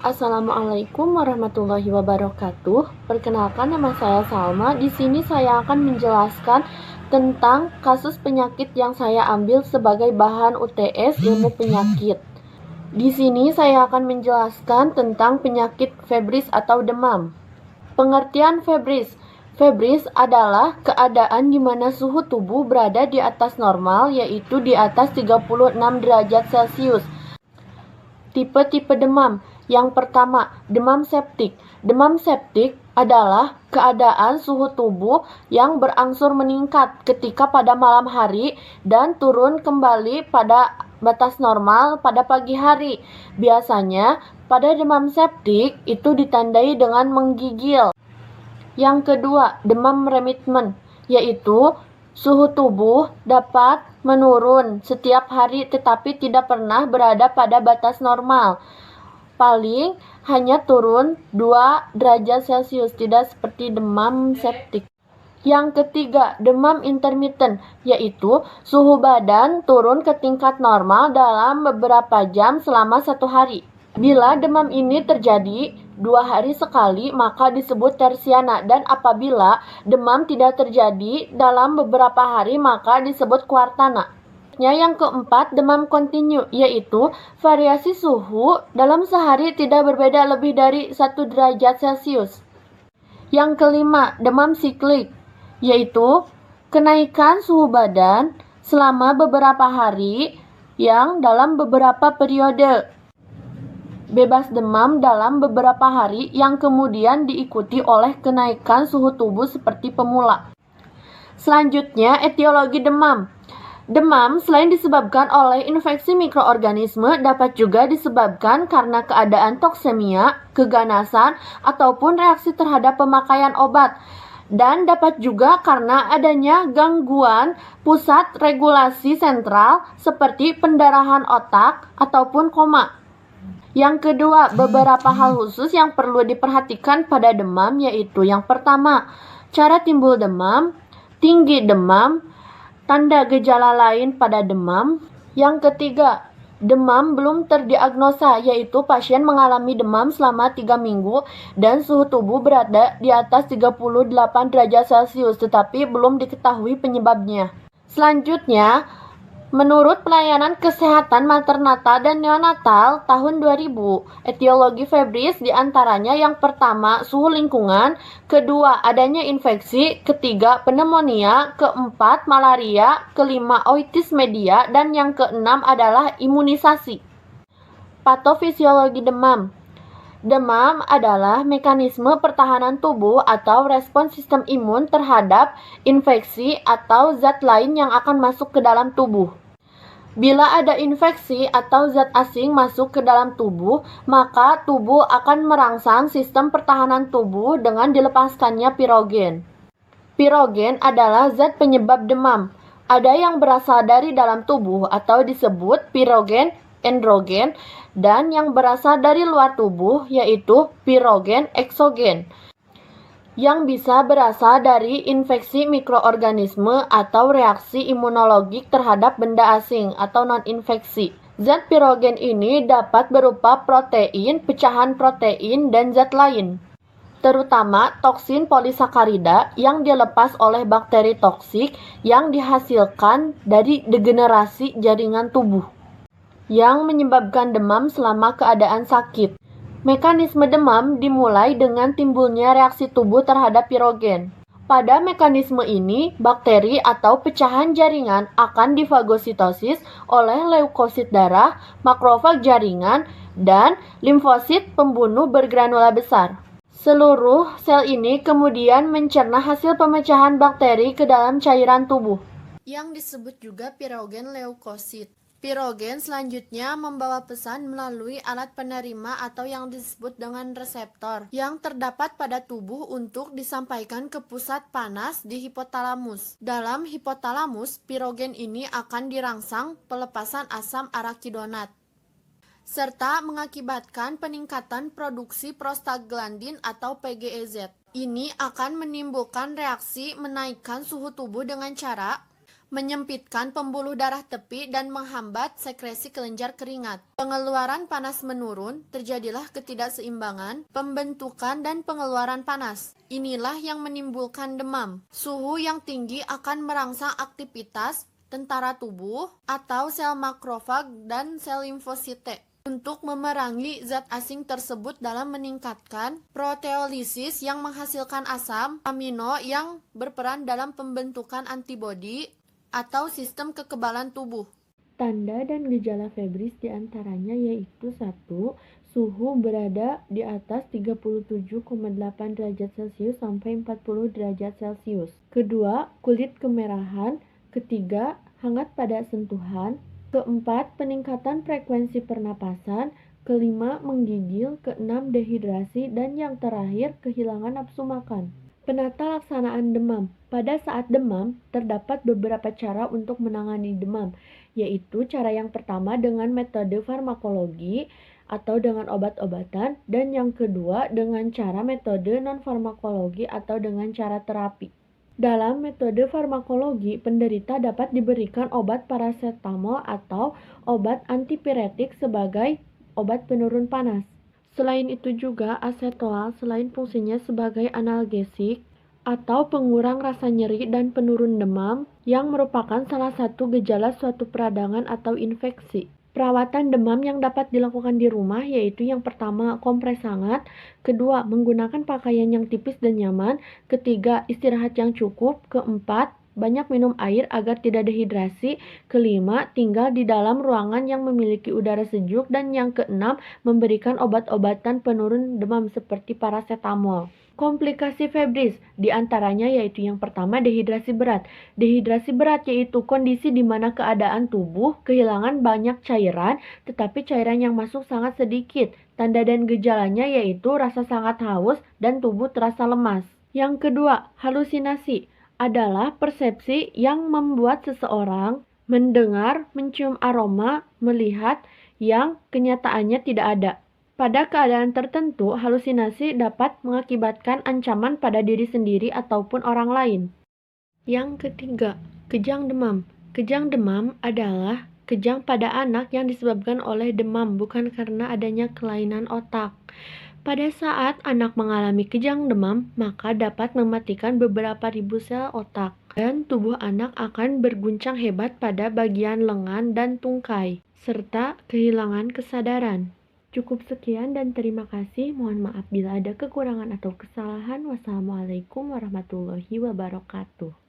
Assalamualaikum warahmatullahi wabarakatuh. Perkenalkan, nama saya Salma. Di sini saya akan menjelaskan tentang kasus penyakit yang saya ambil sebagai bahan UTS ilmu penyakit. Di sini saya akan menjelaskan tentang penyakit febris atau demam. Pengertian febris. Febris adalah keadaan di mana suhu tubuh berada di atas normal, yaitu di atas 36 derajat Celcius. Tipe-tipe demam. Yang pertama, demam septik. Demam septik adalah keadaan suhu tubuh yang berangsur meningkat ketika pada malam hari dan turun kembali pada batas normal pada pagi hari. Biasanya, pada demam septik itu ditandai dengan menggigil. Yang kedua, demam remitmen, yaitu suhu tubuh dapat menurun setiap hari tetapi tidak pernah berada pada batas normal. Paling hanya turun 2 derajat Celcius, tidak seperti demam septik. Yang ketiga, demam intermittent, yaitu suhu badan turun ke tingkat normal dalam beberapa jam selama 1 hari. Bila demam ini terjadi 2 hari sekali, maka disebut tersiana, dan apabila demam tidak terjadi dalam beberapa hari, maka disebut quartana. Yang keempat, demam kontinu, yaitu variasi suhu dalam sehari tidak berbeda lebih dari 1 derajat Celcius. Yang kelima, demam siklik, yaitu kenaikan suhu badan selama beberapa hari yang dalam beberapa periode. Bebas demam dalam beberapa hari yang kemudian diikuti oleh kenaikan suhu tubuh seperti pemula. Selanjutnya, etiologi demam. Demam selain disebabkan oleh infeksi mikroorganisme dapat juga disebabkan karena keadaan toksemia, keganasan, ataupun reaksi terhadap pemakaian obat. Dan dapat juga karena adanya gangguan pusat regulasi sentral seperti pendarahan otak ataupun koma. Yang kedua, beberapa hal khusus yang perlu diperhatikan pada demam, yaitu yang pertama, cara timbul demam, tinggi demam, tanda gejala lain pada demam. Yang ketiga, demam belum terdiagnosa, yaitu pasien mengalami demam selama 3 minggu dan suhu tubuh berada di atas 38 derajat Celcius tetapi belum diketahui penyebabnya. Selanjutnya, menurut Pelayanan Kesehatan Maternatal dan Neonatal tahun 2000, etiologi febris diantaranya yang pertama, suhu lingkungan, kedua, adanya infeksi, ketiga, pneumonia, keempat, malaria, kelima, oitis media, dan yang keenam adalah imunisasi. Patofisiologi demam. Demam adalah mekanisme pertahanan tubuh atau respons sistem imun terhadap infeksi atau zat lain yang akan masuk ke dalam tubuh. Bila ada infeksi atau zat asing masuk ke dalam tubuh, maka tubuh akan merangsang sistem pertahanan tubuh dengan dilepaskannya pirogen. Pirogen adalah zat penyebab demam. Ada yang berasal dari dalam tubuh atau disebut pirogen endrogen, dan yang berasal dari luar tubuh yaitu pirogen eksogen, yang bisa berasal dari infeksi mikroorganisme atau reaksi imunologik terhadap benda asing atau non-infeksi. Zat pirogen ini dapat berupa protein, pecahan protein, dan zat lain, terutama toksin polisakarida yang dilepas oleh bakteri toksik yang dihasilkan dari degenerasi jaringan tubuh, yang menyebabkan demam selama keadaan sakit. Mekanisme demam dimulai dengan timbulnya reaksi tubuh terhadap pirogen. Pada mekanisme ini, bakteri atau pecahan jaringan akan difagositosis oleh leukosit darah, makrofag jaringan, dan limfosit pembunuh bergranula besar. Seluruh sel ini kemudian mencerna hasil pemecahan bakteri ke dalam cairan tubuh, yang disebut juga pirogen leukosit. Pirogen selanjutnya membawa pesan melalui alat penerima atau yang disebut dengan reseptor yang terdapat pada tubuh untuk disampaikan ke pusat panas di hipotalamus. Dalam hipotalamus, pirogen ini akan dirangsang pelepasan asam arakidonat serta mengakibatkan peningkatan produksi prostaglandin atau PGEZ. Ini akan menimbulkan reaksi menaikkan suhu tubuh dengan cara menyempitkan pembuluh darah tepi dan menghambat sekresi kelenjar keringat. Pengeluaran panas menurun, terjadilah ketidakseimbangan, pembentukan dan pengeluaran panas. Inilah yang menimbulkan demam. Suhu yang tinggi akan merangsang aktivitas tentara tubuh atau sel makrofag dan sel limfosite untuk memerangi zat asing tersebut dalam meningkatkan proteolisis yang menghasilkan asam amino yang berperan dalam pembentukan antibodi atau sistem kekebalan tubuh. Tanda dan gejala febris diantaranya yaitu 1. Suhu berada di atas 37,8 derajat Celcius sampai 40 derajat Celcius. Kedua, kulit kemerahan. Ketiga, hangat pada sentuhan. Keempat, peningkatan frekuensi pernapasan. Kelima, menggigil. Keenam, dehidrasi. Dan yang terakhir, kehilangan nafsu makan. Penata laksanaan demam. Pada saat demam, terdapat beberapa cara untuk menangani demam, yaitu cara yang pertama dengan metode farmakologi atau dengan obat-obatan, dan yang kedua dengan cara metode non-farmakologi atau dengan cara terapi. Dalam metode farmakologi, penderita dapat diberikan obat parasetamol atau obat antipiretik sebagai obat penurun panas. Selain itu juga asetolal selain fungsinya sebagai analgesik atau pengurang rasa nyeri dan penurun demam yang merupakan salah satu gejala suatu peradangan atau infeksi. Perawatan demam yang dapat dilakukan di rumah yaitu yang pertama, kompres hangat. Kedua, menggunakan pakaian yang tipis dan nyaman. Ketiga, istirahat yang cukup. Keempat, banyak minum air agar tidak dehidrasi. Kelima, tinggal di dalam ruangan yang memiliki udara sejuk. Dan yang keenam, memberikan obat-obatan penurun demam seperti parasetamol. Komplikasi febris diantaranya yaitu yang pertama, dehidrasi berat. Dehidrasi berat yaitu kondisi di mana keadaan tubuh kehilangan banyak cairan, tetapi cairan yang masuk sangat sedikit. Tanda dan gejalanya yaitu rasa sangat haus dan tubuh terasa lemas. Yang kedua, halusinasi adalah persepsi yang membuat seseorang mendengar, mencium aroma, melihat yang kenyataannya tidak ada. Pada keadaan tertentu, halusinasi dapat mengakibatkan ancaman pada diri sendiri ataupun orang lain. Yang ketiga, kejang demam. Kejang demam adalah kejang pada anak yang disebabkan oleh demam, bukan karena adanya kelainan otak. Pada saat anak mengalami kejang demam, maka dapat mematikan beberapa ribu sel otak, dan tubuh anak akan berguncang hebat pada bagian lengan dan tungkai, serta kehilangan kesadaran. Cukup sekian dan terima kasih. Mohon maaf bila ada kekurangan atau kesalahan. Wassalamualaikum warahmatullahi wabarakatuh.